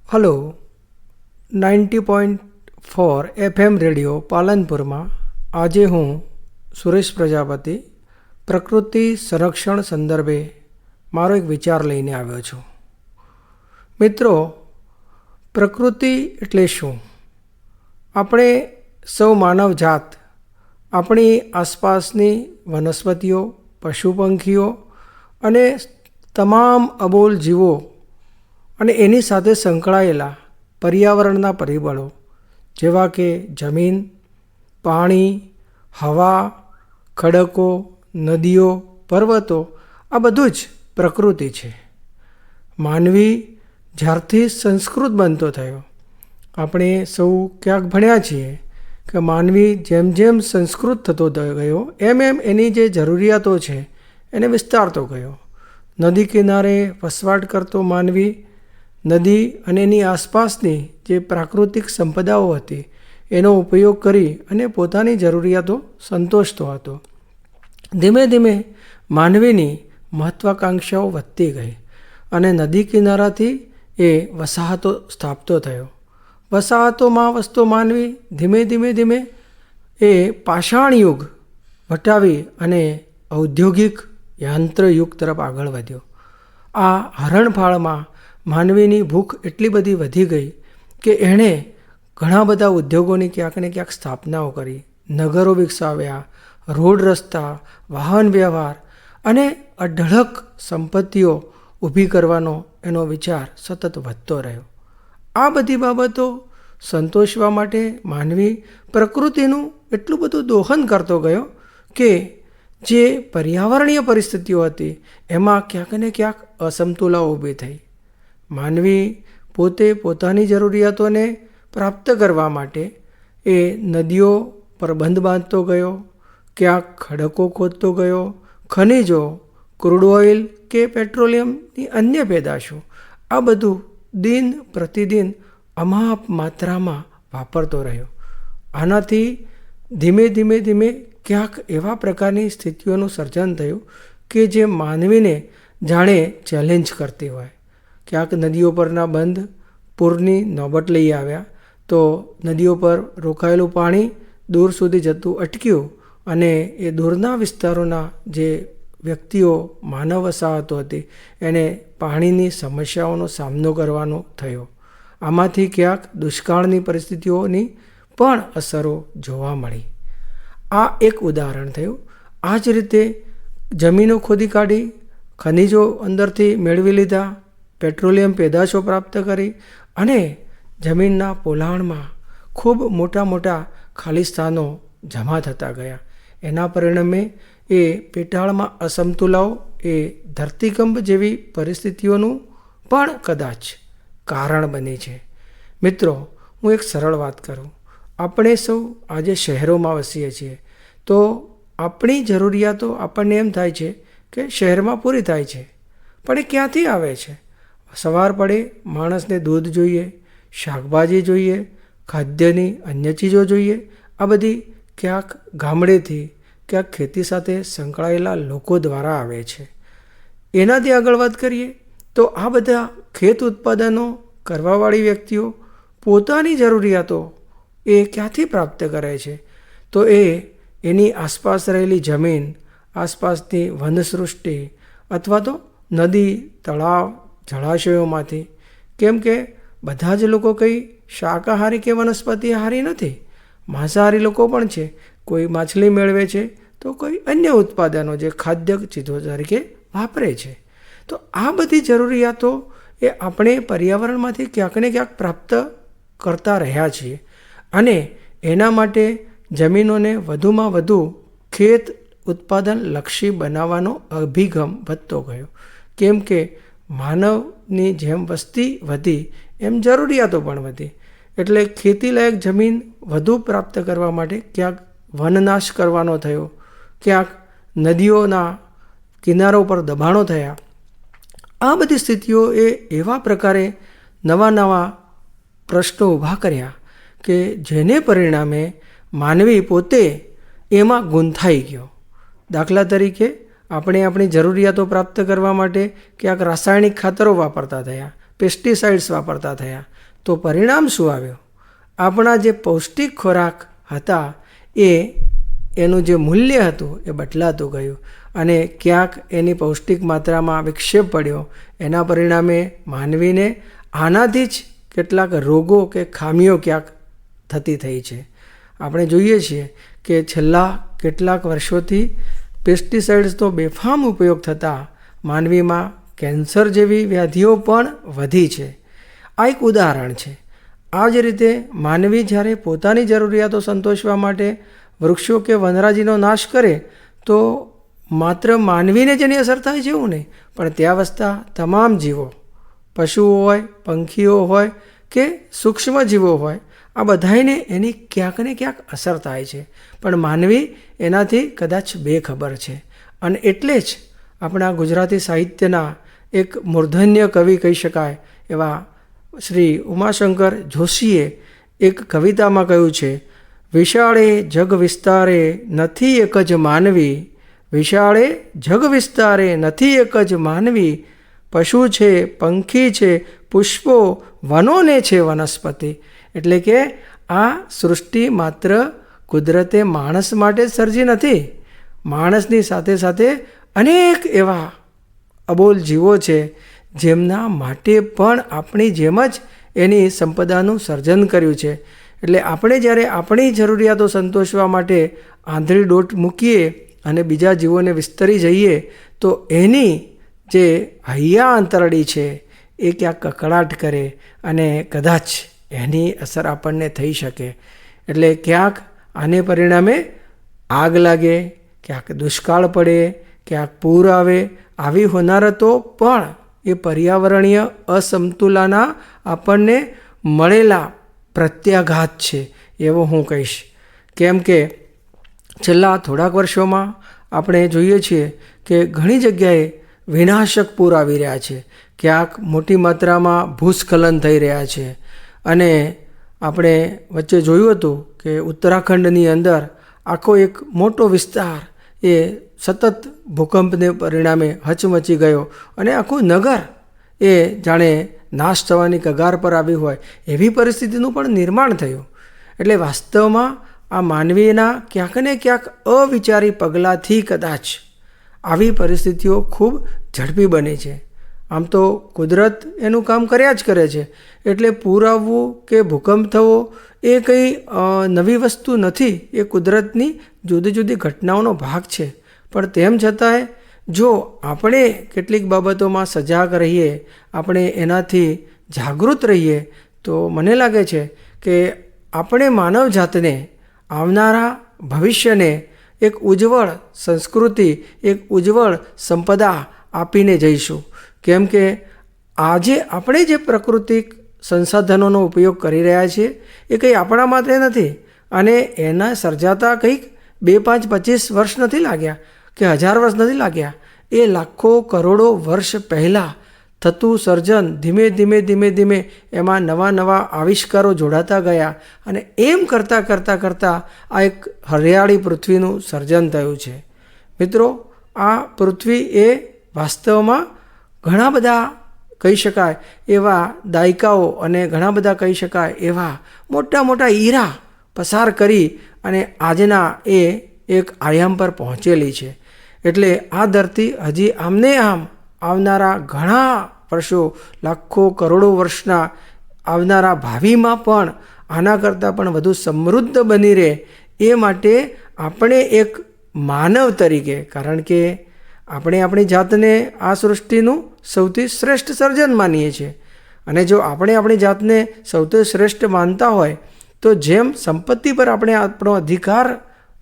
Hello 90.4 FM radio પાલનપુરમાં આજે હું સુરેશ પ્રજાપતિ પ્રકૃતિ સંરક્ષણ સંદર્ભે મારો એક વિચાર લઈને આવ્યો છું. મિત્રો, પ્રકૃતિ એટલે શું? આપણે સૌ માનવ જાત આપણી આસપાસની વનસ્પતિઓ, પશુ પંખીઓ અને તમામ અબોલ જીવો અને એની સાથે સંકળાયેલા પર્યાવરણના પરિબળો જેવા કે જમીન, પાણી, હવા, ખડકો, નદીઓ, પર્વતો, આ બધું જ પ્રકૃતિ છે. માનવી જ્યારથી સંસ્કૃત બનતો થયો, આપણે સૌ ક્યાંક ભણ્યા છીએ કે માનવી જેમ જેમ સંસ્કૃત થતો ગયો એમ એમ એની જે જરૂરિયાતો છે એને વિસ્તારતો ગયો. નદી કિનારે વસવાટ કરતો માનવી નદી અને એની આસપાસની જે પ્રાકૃતિક સંપદાઓ હતી એનો ઉપયોગ કરી અને પોતાની જરૂરિયાતો સંતોષતો હતો. ધીમે ધીમે માનવીની મહત્વાકાંક્ષાઓ વધતી ગઈ અને નદી કિનારાથી એ વસાહતો સ્થાપતો થયો. વસાહતોમાં વસતો માનવી ધીમે ધીમે ધીમે એ પાષાણ યુગ વટાવી અને ઔદ્યોગિક યંત્રયુગ તરફ આગળ વધ્યો. આ હરણફાળમાં માનવીની ભૂખ એટલી બધી વધી ગઈ કે એણે ઘણા બધા ઉદ્યોગોની ક્યાંક ને ક્યાંક સ્થાપનાઓ કરી, નગરો વિકસાવ્યા, રોડ રસ્તા, વાહન વ્યવહાર અને અઢળક સંપત્તિઓ ઊભી કરવાનો એનો વિચાર સતત વધતો રહ્યો. આ બધી બાબતો સંતોષવા માટે માનવી પ્રકૃતિનું એટલું બધું દોહન કરતો ગયો કે જે પર્યાવરણીય પરિસ્થિતિઓ હતી એમાં ક્યાંક ને ક્યાંક અસમતુલાઓ ઊભી થઈ. માનવી પોતે પોતાની જરૂરિયાતોને પ્રાપ્ત કરવા માટે એ નદીઓ પર બંધ બાંધતો ગયો, ક્યાંક ખડકો ખોદતો ગયો, ખનિજો, ક્રૂડ ઓઇલ કે પેટ્રોલિયમની અન્ય પેદાશો, આ બધું દિન પ્રતિદિન અમાપ માત્રામાં વાપરતો રહ્યો. આનાથી ધીમે ધીમે ધીમે ક્યાંક એવા પ્રકારની સ્થિતિઓનું સર્જન થયું કે જે માનવીને જાણે ચેલેન્જ કરતી હોય. ક્યાંક નદીઓ પરના બંધ પૂરની નોબત લઈ આવ્યા તો નદીઓ પર રોકાયેલું પાણી દૂર સુધી જતું અટક્યું અને એ દૂરના વિસ્તારોના જે વ્યક્તિઓ, માનવ વસાહતો હતી એને પાણીની સમસ્યાઓનો સામનો કરવાનો થયો. આમાંથી ક્યાંક દુષ્કાળની પરિસ્થિતિઓની પણ અસરો જોવા મળી. આ એક ઉદાહરણ થયું. આ જ રીતે જમીનો ખોદી કાઢી, ખનિજો અંદરથી મેળવી લીધા, પેટ્રોલિયમ પેદાશો પ્રાપ્ત કરી અને જમીનના પોલાણમાં ખૂબ મોટા મોટા ખાલી સ્થાનો જમા થતા ગયા. એના પરિણામે એ પેટાળમાં અસમતુલાઓ, એ ધરતીકંપ જેવી પરિસ્થિતિઓનું પણ કદાચ કારણ બની છે. મિત્રો, હું એક સરળ વાત કરું. આપણે સૌ આજે શહેરોમાં વસીએ છીએ તો આપણી જરૂરિયાતો આપણને એમ થાય છે કે શહેરમાં પૂરી થાય છે, પણ એ ક્યાંથી આવે છે? સવાર પડે માણસને દૂધ જોઈએ, શાકભાજી જોઈએ, ખાદ્યની અન્ય ચીજો જોઈએ. આ બધી ક્યાંક ગામડેથી, ક્યાંક ખેતી સાથે સંકળાયેલા લોકો દ્વારા આવે છે. એનાથી આગળ વાત કરીએ તો આ બધા ખેત ઉત્પાદનો કરવાવાળી વ્યક્તિઓ પોતાની જરૂરિયાતો એ ક્યાંથી પ્રાપ્ત કરે છે? તો એ એની આસપાસ રહેલી જમીન, આસપાસની વનસૃષ્ટિ અથવા તો નદી, તળાવ, જળાશયોમાંથી. કેમ કે બધા જ લોકો કંઈ શાકાહારી કે વનસ્પતિહારી નથી. માંસાહારી લોકો પણ છે. કોઈ માછલી મેળવે છે તો કોઈ અન્ય ઉત્પાદનો જે ખાદ્ય ચીજો તરીકે વાપરે છે. તો આ બધી જરૂરિયાતો એ આપણે પર્યાવરણમાંથી ક્યાંક ને ક્યાંક પ્રાપ્ત કરતા રહ્યા છીએ અને એના માટે જમીનોને વધુમાં વધુ ખેત ઉત્પાદન લક્ષી બનાવવાનો અભિગમ વધતો ગયો. કેમ કે માનવની જેમ વસ્તી વધી એમ જરૂરિયાતો પણ વધી. એટલે ખેતીલાયક જમીન વધુ પ્રાપ્ત કરવા માટે ક્યાંક વનનાશ કરવાનો થયો, ક્યાંક નદીઓના કિનારો પર દબાણો થયા. આ બધી સ્થિતિઓ એ એવા પ્રકારે નવા નવા પ્રશ્નો ઊભા કર્યા કે જેને પરિણામે માનવી પોતે એમાં ગૂંથાઈ ગયો. દાખલા તરીકે આપણે આપણી જરૂરિયાતો પ્રાપ્ત કરવા માટે ક્યાંક રાસાયણિક ખાતરો વાપરતા થયા, પેસ્ટિસાઇડ્સ વાપરતા થયા. તો પરિણામ શું આવ્યું? આપણા જે પૌષ્ટિક ખોરાક હતા એનું જે મૂલ્ય હતું એ બદલાતું ગયું અને ક્યાંક એની પૌષ્ટિક માત્રામાં વિક્ષેપ પડ્યો. એના પરિણામે માનવીને આનાથી જ કેટલાક રોગો કે ખામીઓ ક્યાંક થતી થઈ છે. આપણે જોઈએ છીએ કે છેલ્લા કેટલાક વર્ષોથી પેસ્ટિસાઇડ્સ તો બેફામ ઉપયોગ થતાં માનવીમાં કેન્સર જેવી વ્યાધિઓ પણ વધી છે. આ એક ઉદાહરણ છે. આ જ રીતે માનવી જ્યારે પોતાની જરૂરિયાતો સંતોષવા માટે વૃક્ષો કે વનરાજીનો નાશ કરે તો માત્ર માનવીને જેની અસર થાય છે એવું નહીં, પણ ત્યાં વસતા તમામ જીવો, પશુઓ હોય, પંખીઓ હોય કે સૂક્ષ્મ જીવો હોય, આ બધાને એની ક્યાંક ને ક્યાંક અસર થાય છે. પણ માનવી એનાથી કદાચ બેખબર છે. અને એટલે જ આપણા ગુજરાતી સાહિત્યના એક મૂર્ધન્ય કવિ કહી શકાય એવા શ્રી ઉમાશંકર જોશીએ એક કવિતામાં કહ્યું છે, વિશાળે જગ વિસ્તારે નથી એક જ માનવી, વિશાળે જગ વિસ્તારે નથી એક જ માનવી, પશુ છે, પંખી છે, પુષ્પો, વનોને છે વનસ્પતિ. એટલે કે આ સૃષ્ટિ માત્ર કુદરતે માણસ માટે જ સર્જી નથી. માણસની સાથે સાથે અનેક એવા અબોલ જીવો છે જેમના માટે પણ આપણી જેમ જ એની સંપદાનું સર્જન કર્યું છે. એટલે આપણે જ્યારે આપણી જરૂરિયાતો સંતોષવા માટે આંધળી દોટ મૂકીએ અને બીજા જીવોને વિસ્તરી જઈએ તો એની જે હૈયા અંતરડી છે એ ક્યાંક કકળાટ કરે અને કદાચ એની અસર આપણને થઈ શકે. એટલે ક્યાંક આને પરિણામે આગ લાગે, ક્યાંક દુષ્કાળ પડે, ક્યાંક પૂર આવે. આવી હોનારતો પણ એ પર્યાવરણીય અસમતુલાના આપણને મળેલા પ્રત્યાઘાત છે એવો હું કહીશ. કેમ કે છેલ્લા થોડાક વર્ષોમાં આપણે જોઈએ છીએ કે ઘણી જગ્યાએ વિનાશક પૂર આવી રહ્યા છે, ક્યાંક મોટી માત્રામાં ભૂસ્ખલન થઈ રહ્યા છે. અને આપણે વચ્ચે જોયું હતું કે ઉત્તરાખંડની અંદર આખો એક મોટો વિસ્તાર એ સતત ભૂકંપને પરિણામે હચમચી ગયો અને આખું નગર એ જાણે નાશ થવાની કગાર પર આવ્યું હોય એવી પરિસ્થિતિનું પણ નિર્માણ થયું. એટલે વાસ્તવમાં આ માનવીના ક્યાંક ને ક્યાંક અવિચારી પગલાંથી કદાચ આવી પરિસ્થિતિઓ ખૂબ ઝડપી બની છે. આમ તો કુદરત એનું કામ કર્યા જ કરે છે. એટલે પૂર આવવું કે ભૂકંપ થવો એ કંઈ નવી વસ્તુ નથી. એ કુદરતની જુદી જુદી ઘટનાઓનો ભાગ છે. પણ તેમ છતાંય જો આપણે કેટલીક બાબતોમાં સજાગ રહીએ, આપણે એનાથી જાગૃત રહીએ, તો મને લાગે છે કે આપણે માનવ જાતને આવનારા ભવિષ્યને એક ઉજ્જવળ સંસ્કૃતિ, એક ઉજ્જવળ સંપદા આપીને જઈશું. કેમ કે આજે આપણે જે પ્રાકૃતિક સંસાધનોનો ઉપયોગ કરી રહ્યા છીએ એ કંઈ આપણા માટે નથી અને એના સર્જાતા કંઈક 2, 5, 25 વર્ષ નથી લાગ્યા કે 1000 વર્ષ નથી લાગ્યા. એ લાખો કરોડો વર્ષ પહેલાં થતું સર્જન ધીમે ધીમે ધીમે ધીમે એમાં નવા નવા આવિષ્કારો જોડાતા ગયા અને એમ કરતાં કરતાં કરતાં આ એક હરિયાળી પૃથ્વીનું સર્જન થયું છે. મિત્રો, આ પૃથ્વી એ વાસ્તવમાં ઘણા બધા કહી શકાય એવા દાયકાઓ અને ઘણા બધા કહી શકાય એવા મોટા મોટા ઈરા પસાર કરી અને આજના એ એક આયામ પર પહોંચેલી છે. એટલે આ ધરતી હજી આમને આમ આવનારા ઘણા વર્ષો, લાખો કરોડો વર્ષના આવનારા ભાવિમાં પણ આના કરતાં પણ વધુ સમૃદ્ધ બની રહે એ માટે આપણે એક માનવ તરીકે, કારણ કે આપણે આપણી જાતને આ સૃષ્ટિનું સૌથી શ્રેષ્ઠ સર્જન માનીએ છીએ અને જો આપણે આપણી જાતને સૌથી શ્રેષ્ઠ માનતા હોય તો જેમ સંપત્તિ પર આપણે આપણો અધિકાર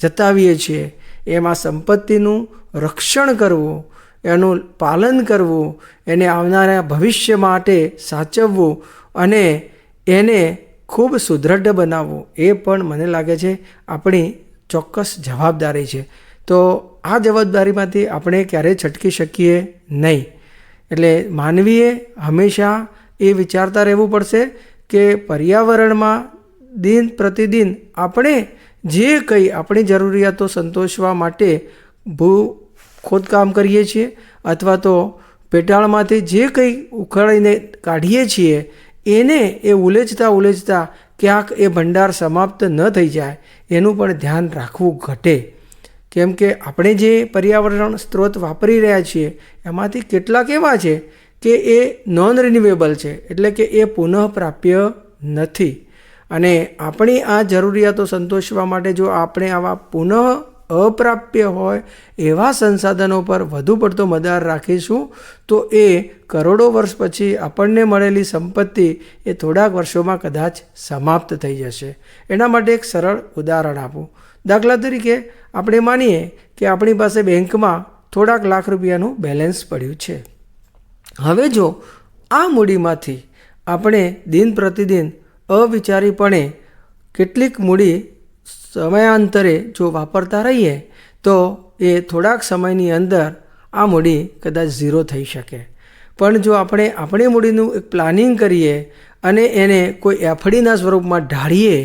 જતાવીએ છીએ એમ આ સંપત્તિનું રક્ષણ કરવું, એનું પાલન કરવું, એને આવનારા ભવિષ્ય માટે સાચવવું અને એને ખૂબ સુદૃઢ બનાવવું એ પણ મને લાગે છે આપણી ચોક્કસ જવાબદારી છે. તો આ જવાબદારીમાંથી આપણે ક્યારેય છટકી શકીએ નહીં. એટલે માનવીએ હંમેશા એ વિચારતા રહેવું પડશે કે પર્યાવરણમાં દિન પ્રતિદિન આપણે જે કંઈ આપણી જરૂરિયાતો સંતોષવા માટે ખોદકામ કરીએ છીએ અથવા તો પેટાળમાંથી જે કંઈ ઉખાડીને કાઢીએ છીએ એને એ ઉલેચતા ક્યાંક એ ભંડાર સમાપ્ત ન થઈ જાય એનું પણ ધ્યાન રાખવું ઘટે. કેમ કે આપણે જે પર્યાવરણ સ્ત્રોત વાપરી રહ્યા છીએ એમાંથી કેટલાક એવા છે કે એ નોન રિન્યુએબલ છે, એટલે કે એ પુનઃપ્રાપ્ય નથી. અને આપણી આ જરૂરિયાતો સંતોષવા માટે જો આપણે આવા પુનઃ અપ્રાપ્ય હોય એવા સંસાધનો પર વધુ પડતો મદાર રાખીશું તો એ કરોડો વર્ષ પછી આપણને મળેલી સંપત્તિ એ થોડાક વર્ષોમાં કદાચ સમાપ્ત થઈ જશે. એના માટે એક સરળ ઉદાહરણ આપું. દાખલા તરીકે આપણે માનીએ કે આપણી પાસે બેંકમાં થોડાક લાખ રૂપિયાનું બેલેન્સ પડ્યું છે. હવે જો આ મૂડીમાંથી આપણે દિન પ્રતિદિન અવિચારીપણે કેટલીક મૂડી સમયાંતરે જો વાપરતા રહીએ તો એ થોડાક સમયની અંદર આ મૂડી કદાચ ઝીરો થઈ શકે. પણ જો આપણે આપણી મૂડીનું એક પ્લાનિંગ કરીએ અને એને કોઈ એફડીના સ્વરૂપમાં ઢાળીએ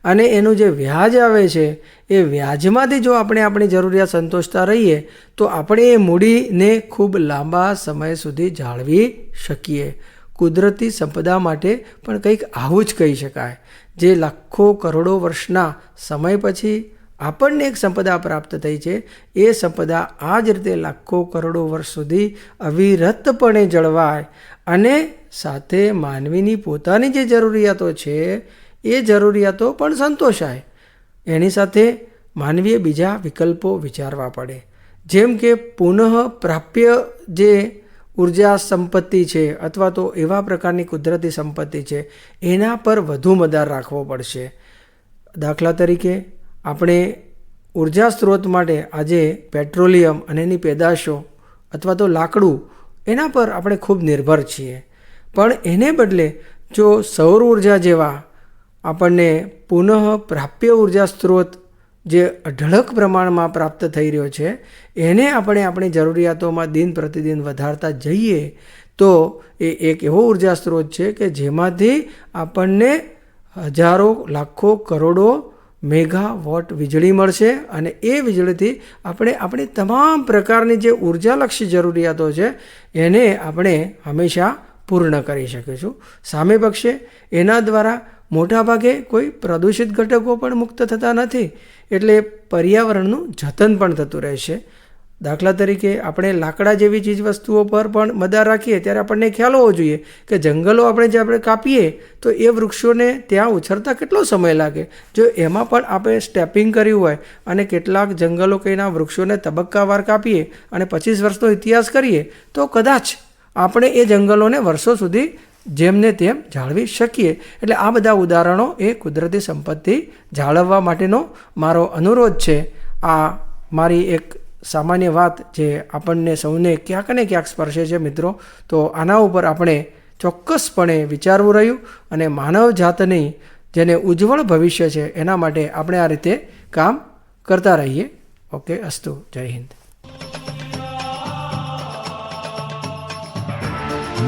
અને એનું જે વ્યાજ આવે છે એ વ્યાજમાંથી જો આપણે આપણી જરૂરિયાત સંતોષતા રહીએ તો આપણે એ મૂડીને ખૂબ લાંબા સમય સુધી જાળવી શકીએ. કુદરતી સંપદા માટે પણ કંઈક આવું જ કહી શકાય. જે લાખો કરોડો વર્ષના સમય પછી આપણને એક સંપદા પ્રાપ્ત થઈ છે એ સંપદા આ જ રીતે લાખો કરોડો વર્ષ સુધી અવિરતપણે જળવાય અને સાથે માનવીની પોતાની જે જરૂરિયાતો છે એ જરૂરિયાતો પણ સંતોષાય. એની સાથે માનવીએ બીજા વિકલ્પો વિચારવા પડે, જેમ કે પુનઃ પ્રાપ્ય જે ઉર્જા સંપત્તિ છે અથવા તો એવા પ્રકારની કુદરતી સંપત્તિ છે એના પર વધુ મદાર રાખવો પડશે. દાખલા તરીકે આપણે ઉર્જા સ્ત્રોત માટે આજે પેટ્રોલિયમ અને એની પેદાશો અથવા તો લાકડું એના પર આપણે ખૂબ નિર્ભર છીએ. પણ એને બદલે જો સૌર ઉર્જા જેવા આપણને પુનઃ પ્રાપ્ય ઉર્જા સ્ત્રોત જે અઢળક પ્રમાણમાં પ્રાપ્ત થઈ રહ્યો છે એને આપણે આપણી જરૂરિયાતોમાં દિન પ્રતિદિન વધારતા જઈએ તો એ એક એવો ઉર્જા સ્ત્રોત છે કે જેમાંથી આપણને હજારો લાખો કરોડો મેગાવોટ વીજળી મળશે અને એ વીજળીથી આપણે આપણી તમામ પ્રકારની જે ઉર્જાલક્ષી જરૂરિયાતો છે એને આપણે હંમેશા પૂર્ણ કરી શકીશું. સામે પક્ષે એના દ્વારા મોટાભાગે કોઈ પ્રદૂષિત ઘટકો પણ મુક્ત થતા નથી, એટલે પર્યાવરણનું જતન પણ થતું રહેશે. દાખલા તરીકે આપણે લાકડા જેવી ચીજ વસ્તુઓ પર પણ મદાર રાખીએ ત્યારે આપણને ખ્યાલ હોવો જોઈએ કે જંગલો આપણે કાપીએ તો એ વૃક્ષોને ત્યાં ઉછરતા કેટલો સમય લાગે. જો એમાં પણ આપણે સ્ટેપિંગ કર્યું હોય અને કેટલાક જંગલો કઈના વૃક્ષોને તબક્કાવાર કાપીએ અને 25 વર્ષનો ઇતિહાસ કરીએ તો કદાચ આપણે એ જંગલોને વર્ષો સુધી જેમને તેમ જાળવી શકીએ. એટલે આ બધા ઉદાહરણો એ કુદરતી સંપત્તિ જાળવવા માટેનો મારો અનુરોધ છે. આ મારી એક સામાન્ય વાત જે આપણને સૌને ક્યાંક ને ક્યાંક સ્પર્શે છે મિત્રો. તો આના ઉપર આપણે ચોક્કસપણે વિચારવું રહ્યું અને માનવ જાતની જેને ઉજ્જવળ ભવિષ્ય છે એના માટે આપણે આ રીતે કામ કરતા રહીએ. ઓકે, અસ્તુ. જય હિન્દ.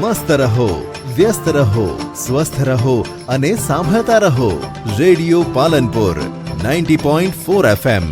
મસ્ત રહો, વ્યસ્ત રહો, સ્વસ્થ રહો અને સાંભળતા રહો રેડિયો પાલનપુર 90.4 FM.